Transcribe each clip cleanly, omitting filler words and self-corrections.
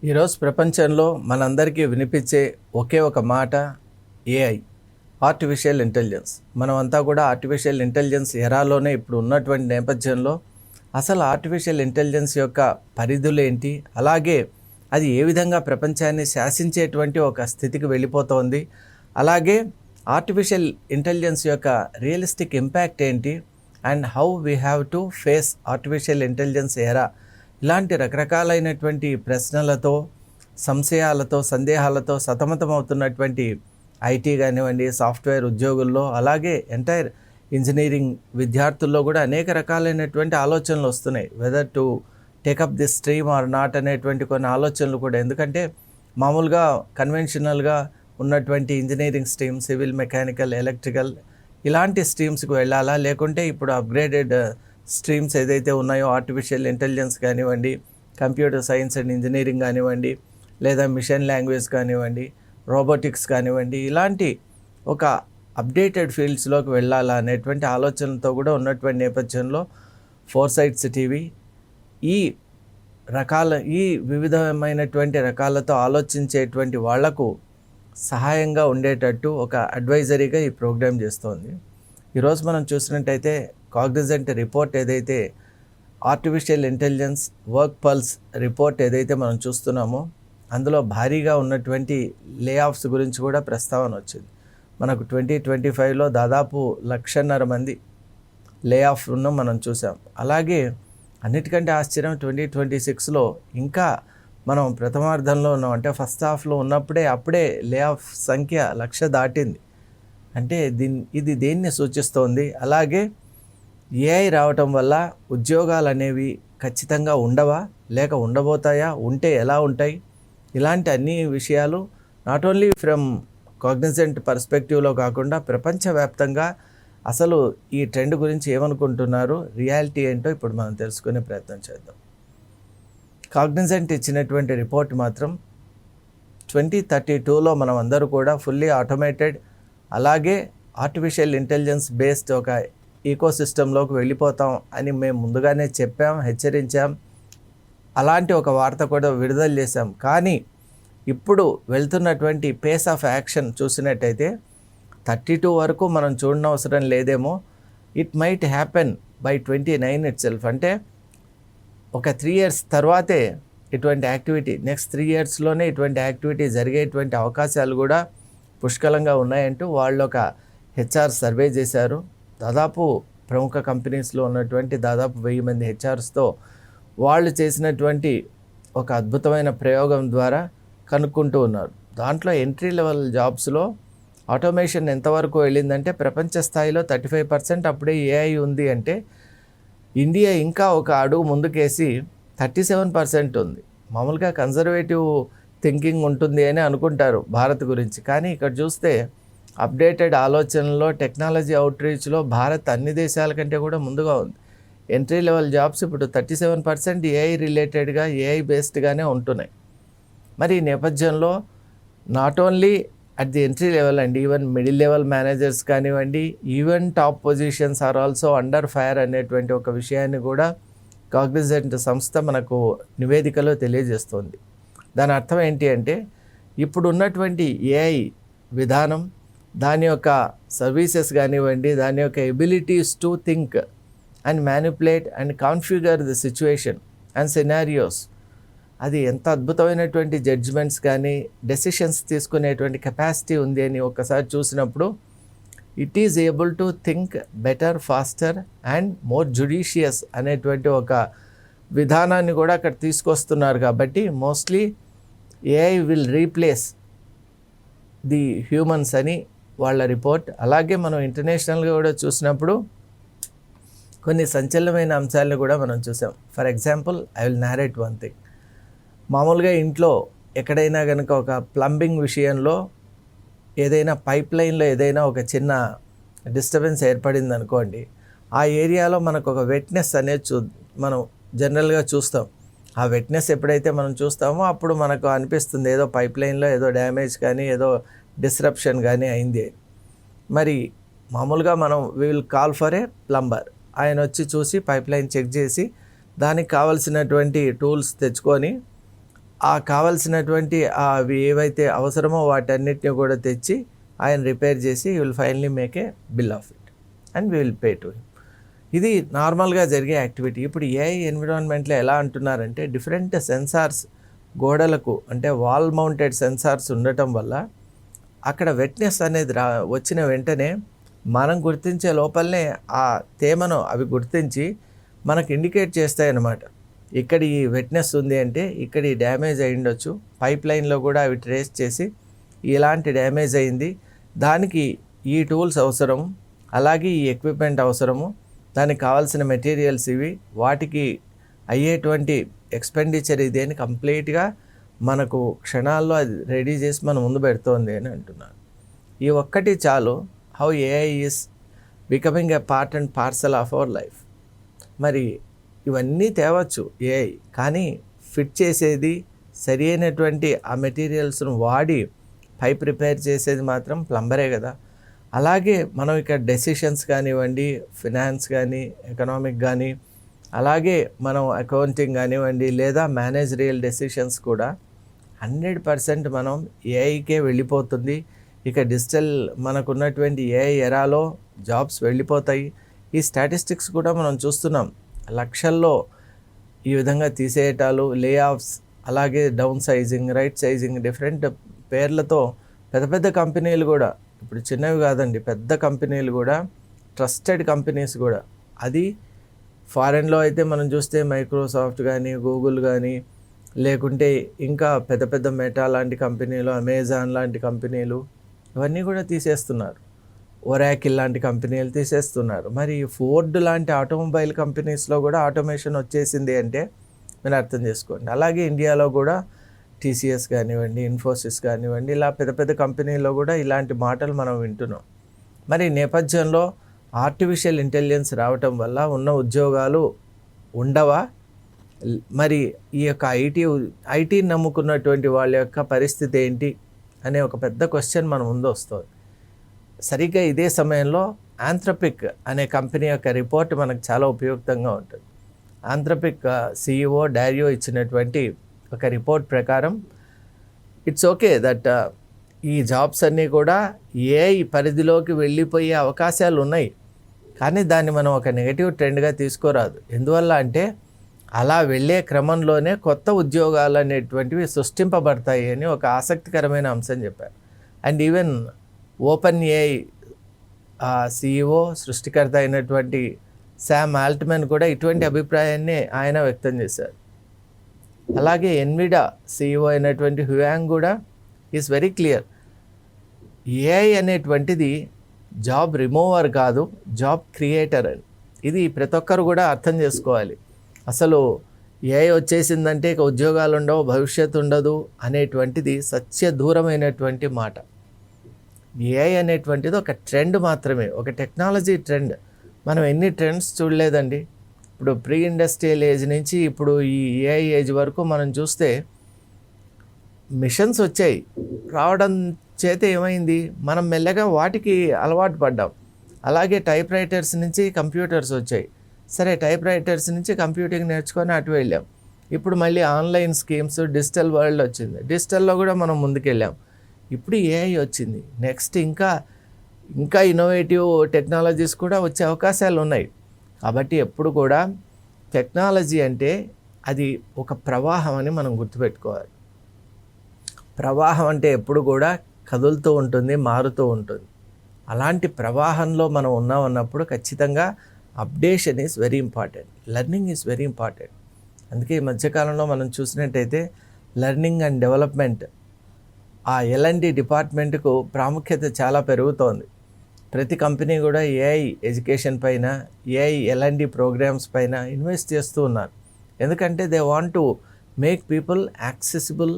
ఈరోజు ప్రపంచంలో మనందరికీ వినిపించే ఒకే ఒక మాట ఏఐ, ఆర్టిఫిషియల్ ఇంటెలిజెన్స్. మనమంతా కూడా ఆర్టిఫిషియల్ ఇంటెలిజెన్స్ ఎరాలోనే ఇప్పుడు ఉన్నటువంటి నేపథ్యంలో అసలు ఆర్టిఫిషియల్ ఇంటెలిజెన్స్ యొక్క పరిధులు ఏంటి, అలాగే అది ఏ విధంగా ప్రపంచాన్ని శాసించేటువంటి ఒక స్థితికి వెళ్ళిపోతోంది, అలాగే ఆర్టిఫిషియల్ ఇంటెలిజెన్స్ యొక్క రియలిస్టిక్ ఇంపాక్ట్ ఏంటి and how we have to face artificial intelligence ఎరా, ఇలాంటి రకరకాలైనటువంటి ప్రశ్నలతో, సంశయాలతో, సందేహాలతో సతమతమవుతున్నటువంటి ఐటీ కానివ్వండి, సాఫ్ట్వేర్ ఉద్యోగుల్లో, అలాగే ఎంటైర్ ఇంజనీరింగ్ విద్యార్థుల్లో కూడా అనేక రకాలైనటువంటి ఆలోచనలు వస్తున్నాయి. Whether to take up this stream are not అనేటువంటి కొన్ని ఆలోచనలు కూడా. ఎందుకంటే మామూలుగా కన్వెన్షనల్గా ఉన్నటువంటి engineering stream, civil, mechanical, electrical ఇలాంటి స్ట్రీమ్స్కి వెళ్ళాలా, లేకుంటే ఇప్పుడు అప్గ్రేడెడ్ స్ట్రీమ్స్ ఏదైతే ఉన్నాయో ఆర్టిఫిషియల్ ఇంటెలిజెన్స్ కానివ్వండి, కంప్యూటర్ సైన్స్ అండ్ ఇంజనీరింగ్ కానివ్వండి, లేదా మిషన్ లాంగ్వేజ్ కానివ్వండి, రోబోటిక్స్ కానివ్వండి, ఇలాంటి ఒక అప్డేటెడ్ ఫీల్డ్స్లోకి వెళ్ళాలా అనేటువంటి ఆలోచనలతో కూడా ఉన్నటువంటి నేపథ్యంలో ఫోర్సైట్స్ టీవీ ఈ వివిధమైనటువంటి రకాలతో ఆలోచించేటువంటి వాళ్లకు సహాయంగా ఉండేటట్టు ఒక అడ్వైజరీగా ఈ ప్రోగ్రామ్ చేస్తోంది. ఈరోజు మనం చూసినట్టయితే కాగ్నిజెంట్ రిపోర్ట్ ఏదైతే artificial intelligence work pulse report ఏదైతే మనం చూస్తున్నామో అందులో భారీగా ఉన్నటువంటి లే ఆఫ్స్ గురించి కూడా ప్రస్తావన వచ్చింది. మనకు 2025లో దాదాపు 1,50,000 మంది లే ఆఫ్ ఉన్న మనం చూసాం. అలాగే అన్నిటికంటే ఆశ్చర్యం 2026లో ఇంకా మనం ప్రథమార్థంలో ఉన్నాం, అంటే ఫస్ట్ హాఫ్లో ఉన్నప్పుడే అప్పుడే లే ఆఫ్ సంఖ్య 1,00,000 దాటింది. అంటే ఇది దేన్ని సూచిస్తోంది? అలాగే ఏఐ రావటం వల్ల ఉద్యోగాలు అనేవి ఖచ్చితంగా ఉండవా, లేక ఉండబోతాయా, ఉంటే ఎలా ఉంటాయి, ఇలాంటి అన్ని విషయాలు నాట్ ఓన్లీ ఫ్రమ్ కాగ్నిజెంట్ పర్స్పెక్టివ్లో కాకుండా ప్రపంచవ్యాప్తంగా అసలు ఈ ట్రెండ్ గురించి ఏమనుకుంటున్నారు, రియాలిటీ ఏంటో ఇప్పుడు మనం తెలుసుకునే ప్రయత్నం చేద్దాం. కాగ్నిజెంట్ ఇచ్చినటువంటి రిపోర్ట్ మాత్రం 2032లో మనం అందరూ కూడా ఫుల్లీ ఆటోమేటెడ్, అలాగే ఆర్టిఫిషియల్ ఇంటెలిజెన్స్ బేస్డ్ ఒక ఈకోసిస్టంలోకి వెళ్ళిపోతాం అని మేము ముందుగానే చెప్పాం, హెచ్చరించాం. అలాంటి ఒక వార్త కూడా విడుదల చేశాం. కానీ ఇప్పుడు వెళ్తున్నటువంటి పేస్ ఆఫ్ యాక్షన్ చూసినట్టయితే 32 వరకు మనం చూడనవసరం లేదేమో. It might happen by 29 it self. అంటే ఒక 3 years తర్వాతే ఇటువంటి యాక్టివిటీ, నెక్స్ట్ 3 yearsలోనే ఇటువంటి యాక్టివిటీ జరిగేటువంటి అవకాశాలు కూడా పుష్కలంగా ఉన్నాయంటూ వాళ్ళు ఒక హెచ్ఆర్ సర్వే చేశారు. దాదాపు ప్రముఖ కంపెనీస్లో ఉన్నటువంటి దాదాపు 1000 మంది హెచ్ఆర్స్తో వాళ్ళు చేసినటువంటి ఒక అద్భుతమైన ప్రయోగం ద్వారా కనుక్కుంటూ ఉన్నారు. దాంట్లో ఎంట్రీ లెవెల్ జాబ్స్లో ఆటోమేషన్ ఎంతవరకు వెళ్ళిందంటే ప్రపంచ స్థాయిలో 35% అప్పుడే ఏఐ ఉంది. అంటే ఇండియా ఇంకా ఒక అడుగు ముందుకేసి 37% ఉంది. మామూలుగా కన్జర్వేటివ్ థింకింగ్ ఉంటుంది అని అనుకుంటారు భారత్ గురించి, కానీ ఇక్కడ చూస్తే అప్డేటెడ్ ఆలోచనలో, టెక్నాలజీ అవుట్రీచ్లో భారత్ అన్ని దేశాల కంటే కూడా ముందుగా ఉంది. ఎంట్రీ లెవెల్ జాబ్స్ ఇప్పుడు 37% ఏఐ రిలేటెడ్గా, ఏఐ బేస్డ్గానే ఉంటున్నాయి. మరి ఈ నేపథ్యంలో not only at the entry level and even middle level managers కానివ్వండి, even top positions are also under fire అనేటువంటి ఒక విషయాన్ని కూడా కాగ్నిజెంట్ సంస్థ మనకు నివేదికలో తెలియజేస్తోంది. దాని అర్థం ఏంటి అంటే ఇప్పుడు ఉన్నటువంటి ఏఐ విధానం, దాని యొక్క సర్వీసెస్ కానివ్వండి, దాని యొక్క abilities to think and manipulate and configure the situation and scenarios, అది ఎంత అద్భుతమైనటువంటి జడ్జ్మెంట్స్ కానీ డెసిషన్స్ తీసుకునేటువంటి కెపాసిటీ ఉంది అని ఒక్కసారి చూసినప్పుడు it is able to think better, faster and more judicious అనేటువంటి ఒక విధానాన్ని కూడా అక్కడ తీసుకొస్తున్నారు. కాబట్టి mostly AI will replace the humans అని వాళ్ళ రిపోర్ట్. అలాగే మనం ఇంటర్నేషనల్గా కూడా చూసినప్పుడు కొన్ని సంచలనమైన అంశాలను కూడా మనం చూసాం. For example, I will narrate one thing. మామూలుగా ఇంట్లో ఎక్కడైనా కనుక ఒక ప్లంబింగ్ విషయంలో ఏదైనా పైప్ లైన్లో ఏదైనా ఒక చిన్న డిస్టర్బెన్స్ ఏర్పడింది అనుకోండి, ఆ ఏరియాలో మనకు ఒక వెట్నెస్ అనేది మనం జనరల్గా చూస్తాం. ఆ వెట్నెస్ ఎప్పుడైతే మనం చూస్తామో అప్పుడు మనకు అనిపిస్తుంది ఏదో పైప్ లైన్లో ఏదో డ్యామేజ్ కానీ ఏదో డిస్రప్షన్ కానీ అయింది. మరి మామూలుగా మనం we will call for a plumber. ఆయన వచ్చి చూసి పైప్ లైన్ చెక్ చేసి దానికి కావలసినటువంటి టూల్స్ తెచ్చుకొని కావాల్సినటువంటి అవి ఏవైతే అవసరమో వాటన్నిటిని కూడా తెచ్చి ఆయన రిపేర్ చేసి you will finally make a bill of it and we will pay to him. ఇది నార్మల్గా జరిగే యాక్టివిటీ. ఇప్పుడు ఏఐ ఎన్విరాన్మెంట్లో ఎలా అంటున్నారంటే డిఫరెంట్ సెన్సార్స్ గోడలకు అంటే వాల్ మౌంటెడ్ సెన్సార్స్ ఉండటం వల్ల అక్కడ వెట్నెస్ అనేది వచ్చిన వెంటనే మనం గుర్తించే లోపలనే ఆ తేమను అవి గుర్తించి మనకు ఇండికేట్ చేస్తాయి అన్నమాట. ఇక్కడ ఈ వెట్నెస్ ఉంది అంటే ఇక్కడ ఈ డ్యామేజ్ అయి ఉండొచ్చు. పైప్ లైన్లో కూడా అవి ట్రేస్ చేసి ఇలాంటి డ్యామేజ్ అయింది, దానికి ఈ టూల్స్ అవసరం, అలాగే ఈ ఎక్విప్మెంట్ అవసరము, దానికి కావాల్సిన మెటీరియల్స్ ఇవి, వాటికి అయ్యేటువంటి ఎక్స్పెండిచర్ ఇది అని కంప్లీట్గా మనకు క్షణాల్లో అది రెడీ చేసి మన ముందు పెడుతోంది అని అంటున్నారు. ఈ ఒక్కటి చాలు how AI is becoming a part and parcel of our life. మరి ఇవన్నీ తేవచ్చు ఏఐ, కానీ ఫిట్ చేసేది సరి అయినటువంటి ఆ మెటీరియల్స్ను వాడి పైప్ రిపేర్ చేసేది మాత్రం ప్లంబరే కదా. అలాగే మనం ఇక్కడ డెసిషన్స్ కానివ్వండి, ఫినాన్స్ కానీ, ఎకనామిక్ కానీ, అలాగే మనం అకౌంటింగ్ కానివ్వండి, లేదా మేనేజరియల్ డెసిషన్స్ కూడా 100% మనం ఏఐకే వెళ్ళిపోతుంది. ఇక డిజిటల్ మనకున్నటువంటి ఏఐ ఎరాలో జాబ్స్ వెళ్ళిపోతాయి. ఈ స్టాటిస్టిక్స్ కూడా మనం చూస్తున్నాం. లక్షల్లో ఈ విధంగా తీసేయటాలు, లే ఆఫ్స్, అలాగే down sizing, right sizing, different పేర్లతో పెద్ద పెద్ద కంపెనీలు కూడా, ఇప్పుడు చిన్నవి కాదండి, పెద్ద కంపెనీలు కూడా, ట్రస్టెడ్ కంపెనీస్ కూడా, అది ఫారెన్లో అయితే మనం చూస్తే మైక్రోసాఫ్ట్ కానీ, గూగుల్ కానీ, లేకుంటే ఇంకా పెద్ద పెద్ద మెటా లాంటి కంపెనీలు, అమెజాన్ లాంటి కంపెనీలు, ఇవన్నీ కూడా తీసేస్తున్నారు. ఒరాకిల్ లాంటి కంపెనీలు తీసేస్తున్నారు. మరి ఫోర్డ్ లాంటి ఆటోమొబైల్ కంపెనీస్లో కూడా ఆటోమేషన్ వచ్చేసింది అంటే మీరు అర్థం చేసుకోండి. అలాగే ఇండియాలో కూడా టీసీఎస్ కానివ్వండి, ఇన్ఫోసిస్ కానివ్వండి, ఇలా పెద్ద పెద్ద కంపెనీల్లో కూడా ఇలాంటి మాటలు మనం వింటున్నాం. మరి నేపథ్యంలో ఆర్టిఫిషియల్ ఇంటెలిజెన్స్ రావటం వల్ల ఉన్న ఉద్యోగాలు ఉండవా? మరి ఈ యొక్క ఐటీని నమ్ముకున్నటువంటి వాళ్ళ యొక్క పరిస్థితి ఏంటి అనే ఒక పెద్ద క్వశ్చన్ మన ముందు వస్తుంది. సరిగ్గా ఇదే సమయంలో ఆంథ్రపిక్ అనే కంపెనీ యొక్క రిపోర్ట్ మనకు చాలా ఉపయుక్తంగా ఉంటుంది. ఆంథ్రపిక్ CEO డారియో ఇచ్చినటువంటి ఒక రిపోర్ట్ ప్రకారం ఇట్స్ ఓకే దట్ ఈ జాబ్స్ అన్నీ కూడా ఏఐ పరిధిలోకి వెళ్ళిపోయే అవకాశాలు ఉన్నాయి, కానీ దాన్ని మనం ఒక నెగటివ్ ట్రెండ్గా తీసుకోరాదు. ఎందువల్ల అంటే అలా వెళ్ళే క్రమంలోనే కొత్త ఉద్యోగాలు అనేటువంటివి సృష్టింపబడతాయి అని ఒక ఆసక్తికరమైన అంశం చెప్పారు. And even open AI CEO సృష్టికర్త అయినటువంటి శామ్ ఆల్ట్మన్ కూడా ఇటువంటి అభిప్రాయాన్ని ఆయన వ్యక్తం చేశారు. అలాగే ఎన్విడా CEO అయినటువంటి హ్యూయాంగ్ కూడా ఈజ్ వెరీ క్లియర్. ఏఐ అనేటువంటిది జాబ్ రిమూవర్ కాదు, జాబ్ క్రియేటర్ అని. ఇది ప్రతి ఒక్కరు కూడా అర్థం చేసుకోవాలి. అసలు ఏఐ వచ్చేసిందంటే ఇక ఉద్యోగాలు ఉండవు, భవిష్యత్తు ఉండదు అనేటువంటిది సత్య దూరమైనటువంటి మాట. ఏఐ అనేటువంటిది ఒక ట్రెండ్ మాత్రమే, ఒక టెక్నాలజీ ట్రెండ్. మనం ఎన్ని ట్రెండ్స్ చూడలేదండి. ఇప్పుడు ప్రీ ఇండస్ట్రియల్ ఏజ్ నుంచి ఇప్పుడు ఈ ఏఐ ఏజ్ వరకు మనం చూస్తే మిషన్స్ వచ్చాయి. రావడం చేత ఏమైంది, మనం మెల్లగా వాటికి అలవాటు పడ్డాం. అలాగే టైప్ రైటర్స్ నుంచి కంప్యూటర్స్ వచ్చాయి. సరే, టైప్ రైటర్స్ నుంచి కంప్యూటింగ్ నేర్చుకొని అటు వెళ్ళాం. ఇప్పుడు మళ్ళీ ఆన్లైన్ స్కీమ్స్, డిజిటల్ వరల్డ్ వచ్చింది. డిజిటల్లో కూడా మనం ముందుకెళ్ళాం. ఇప్పుడు ఏఐ వచ్చింది. నెక్స్ట్ ఇంకా ఇన్నోవేటివ్ టెక్నాలజీస్ కూడా వచ్చే అవకాశాలు ఉన్నాయి. కాబట్టి ఎప్పుడు కూడా టెక్నాలజీ అంటే అది ఒక ప్రవాహం అని మనం గుర్తుపెట్టుకోవాలి. ప్రవాహం అంటే ఎప్పుడు కూడా కదులుతూ ఉంటుంది, మారుతూ ఉంటుంది. అలాంటి ప్రవాహంలో మనం ఉన్నామన్నప్పుడు ఖచ్చితంగా updation is very important, learning is very important. అందుకే ఈ మధ్యకాలంలో మనం చూసినట్టయితే లెర్నింగ్ అండ్ డెవలప్మెంట్, ఆ L&D డిపార్ట్మెంట్కు ప్రాముఖ్యత చాలా పెరుగుతోంది. ప్రతి కంపెనీ కూడా ఏఐ ఎడ్యుకేషన్ పైన, ఏఐ L&D ప్రోగ్రామ్స్ పైన ఇన్వెస్ట్ చేస్తూ ఉన్నారు. ఎందుకంటే they want to make people accessible,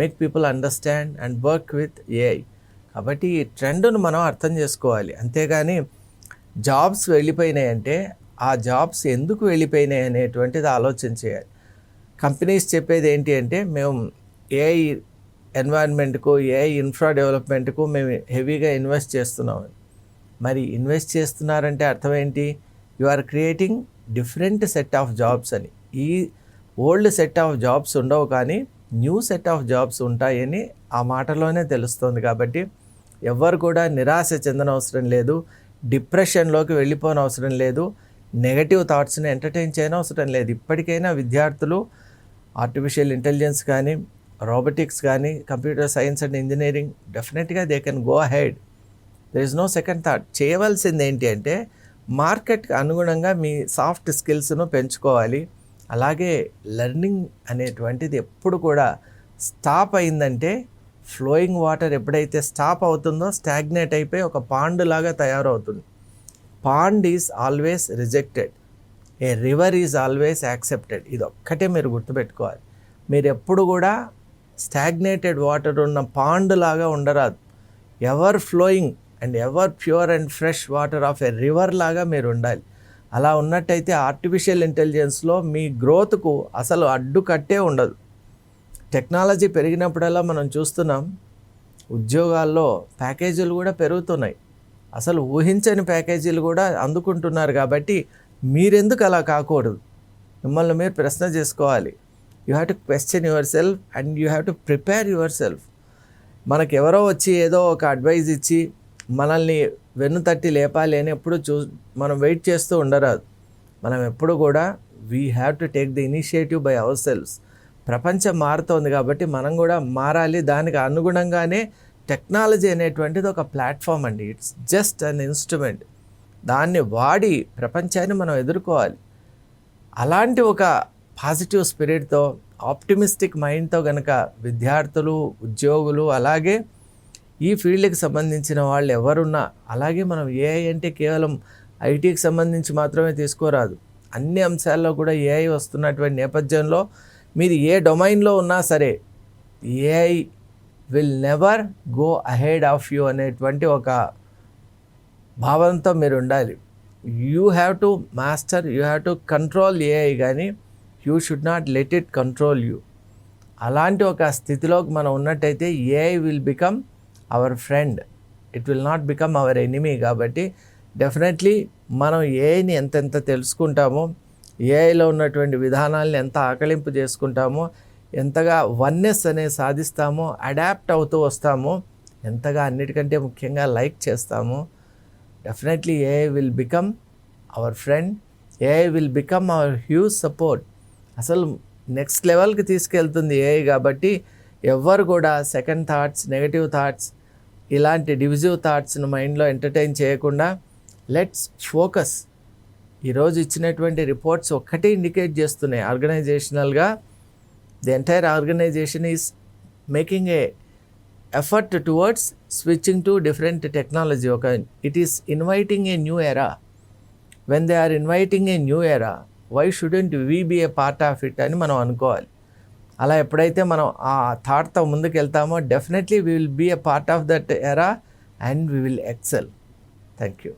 make people understand and work with AI. కాబట్టి ఈ ట్రెండ్ను మనం అర్థం చేసుకోవాలి. అంతేగాని జాబ్స్ వెళ్ళిపోయినాయంటే ఆ జాబ్స్ ఎందుకు వెళ్ళిపోయినాయి అనేటువంటిది ఆలోచన చేయాలి. కంపెనీస్ చెప్పేది ఏంటి అంటే మేము ఏఐ ఎన్వైర్న్మెంట్కు, ఏఐ ఇన్ఫ్రా డెవలప్మెంట్కు మేము హెవీగా ఇన్వెస్ట్ చేస్తున్నామని. మరి ఇన్వెస్ట్ చేస్తున్నారంటే అర్థం ఏంటి? You are creating different set of jobs అని. ఈ ఓల్డ్ సెట్ ఆఫ్ జాబ్స్ ఉండవు, కానీ న్యూ సెట్ ఆఫ్ జాబ్స్ ఉంటాయని ఆ మాటలోనే తెలుస్తుంది. కాబట్టి ఎవ్వరు కూడా నిరాశ చెందనవసరం లేదు, డిప్రెషన్లోకి వెళ్ళిపోనవసరం లేదు, నెగటివ్ థాట్స్ని ఎంటర్టైన్ చేయనవసరం లేదు. ఇప్పటికైనా విద్యార్థులు ఆర్టిఫిషియల్ ఇంటెలిజెన్స్ కానీ, రోబోటిక్స్ కానీ, కంప్యూటర్ సైన్స్ అండ్ ఇంజనీరింగ్ డెఫినెట్గా they can go ahead. There is no second thought. చేయవలసింది ఏంటి అంటే మార్కెట్కి అనుగుణంగా మీ సాఫ్ట్ స్కిల్స్ను పెంచుకోవాలి. అలాగే లెర్నింగ్ అనేటువంటిది ఎప్పుడు కూడా స్టాప్ అయిందంటే, ఫ్లోయింగ్ వాటర్ ఎప్పుడైతే స్టాప్ అవుతుందో స్టాగ్నేట్ అయిపోయి ఒక పాండ్ లాగా తయారవుతుంది. Pond is always rejected, a river is always accepted. ఇది ఒక్కటే మీరు గుర్తుపెట్టుకోవాలి. మీరు ఎప్పుడు కూడా స్టాగ్నేటెడ్ వాటర్ ఉన్న పాండ్ లాగా ఉండరాదు. Ever flowing and ever pure and fresh water of A river లాగా మీరు ఉండాలి. అలా ఉన్నట్టయితే ఆర్టిఫిషియల్ ఇంటెలిజెన్స్లో మీ గ్రోత్కు అసలు అడ్డుకట్టే ఉండదు. టెక్నాలజీ పెరిగినప్పుడల్లా మనం చూస్తున్నాం, ఉద్యోగాల్లో ప్యాకేజీలు కూడా పెరుగుతున్నాయి. అసలు ఊహించని ప్యాకేజీలు కూడా అందుకుంటున్నారు. కాబట్టి మీరెందుకు అలా కాకూడదు? మిమ్మల్ని మీరు ప్రశ్న చేసుకోవాలి. You have to question yourself and you have to prepare yourself. మనకెవరో వచ్చి ఏదో ఒక అడ్వైజ్ ఇచ్చి మనల్ని వెన్నుతట్టి లేపాలి అని ఎప్పుడు మనం వెయిట్ చేస్తూ ఉండరాదు. మనం ఎప్పుడు కూడా we have to take the initiative by our selfs. ప్రపంచం మారుతోంది కాబట్టి మనం కూడా మారాలి. దానికి అనుగుణంగానే టెక్నాలజీ అనేటువంటిది ఒక ప్లాట్ఫామ్ అండి. It's just an instrument. దాన్ని వాడి ప్రపంచాన్ని మనం ఎదుర్కోవాలి. అలాంటి ఒక పాజిటివ్ స్పిరిట్తో, ఆప్టిమిస్టిక్ మైండ్తో కనుక విద్యార్థులు, ఉద్యోగులు, అలాగే ఈ ఫీల్డ్కి సంబంధించిన వాళ్ళు ఎవరున్నా, అలాగే మనం ఏఐ అంటే కేవలం ఐటీకి సంబంధించి మాత్రమే తీసుకోరాదు. అన్ని అంశాల్లో కూడా ఏఐ వస్తున్నటువంటి నేపథ్యంలో మీరు ఏ డొమైన్లో ఉన్నా సరే AI will never go ahead of you అనేటువంటి ఒక భావంతో మీరు ఉండాలి. You have to master, you have to control AI, కానీ you should not let it control you. అలాంటి ఒక స్థితిలోకి మనం ఉన్నట్టయితే AI will become our friend, it will not become our enemy. కాబట్టి డెఫినెట్లీ మనం ఏఐని ఎంతెంత తెలుసుకుంటామో, ఏఐలో ఉన్నటువంటి విధానాలను ఎంత ఆకలింపు చేసుకుంటామో, ఎంతగా వన్నెస్ అనేది సాధిస్తామో, అడాప్ట్ అవుతూ వస్తామో, ఎంతగా అన్నిటికంటే ముఖ్యంగా లైక్ చేస్తామో, definitely AI will become our friend, AI will become hour huge support. అసలు నెక్స్ట్ లెవెల్కి తీసుకెళ్తుంది ఏఐ. కాబట్టి ఎవ్వరు కూడా సెకండ్ థాట్స్, నెగటివ్ థాట్స్, ఇలాంటి డివిజివ్ థాట్స్ను మైండ్లో ఎంటర్టైన్ చేయకుండా లెట్స్ ఫోకస్. ఈరోజు ఇచ్చినటువంటి రిపోర్ట్స్ ఒక్కటే ఇండికేట్ చేస్తున్నాయి, ఆర్గనైజేషనల్గా the entire organisation is making a effort towards switching to different technology. It is inviting a new era. When they are inviting a new era, why shouldn't we be a part of it అని మనం అనుకోవాలి. అలా ఎప్పుడైతే మనం ఆ థాట్తో ముందుకు వెళ్తామో definitely we will be a part of that era and we will excel. Thank you.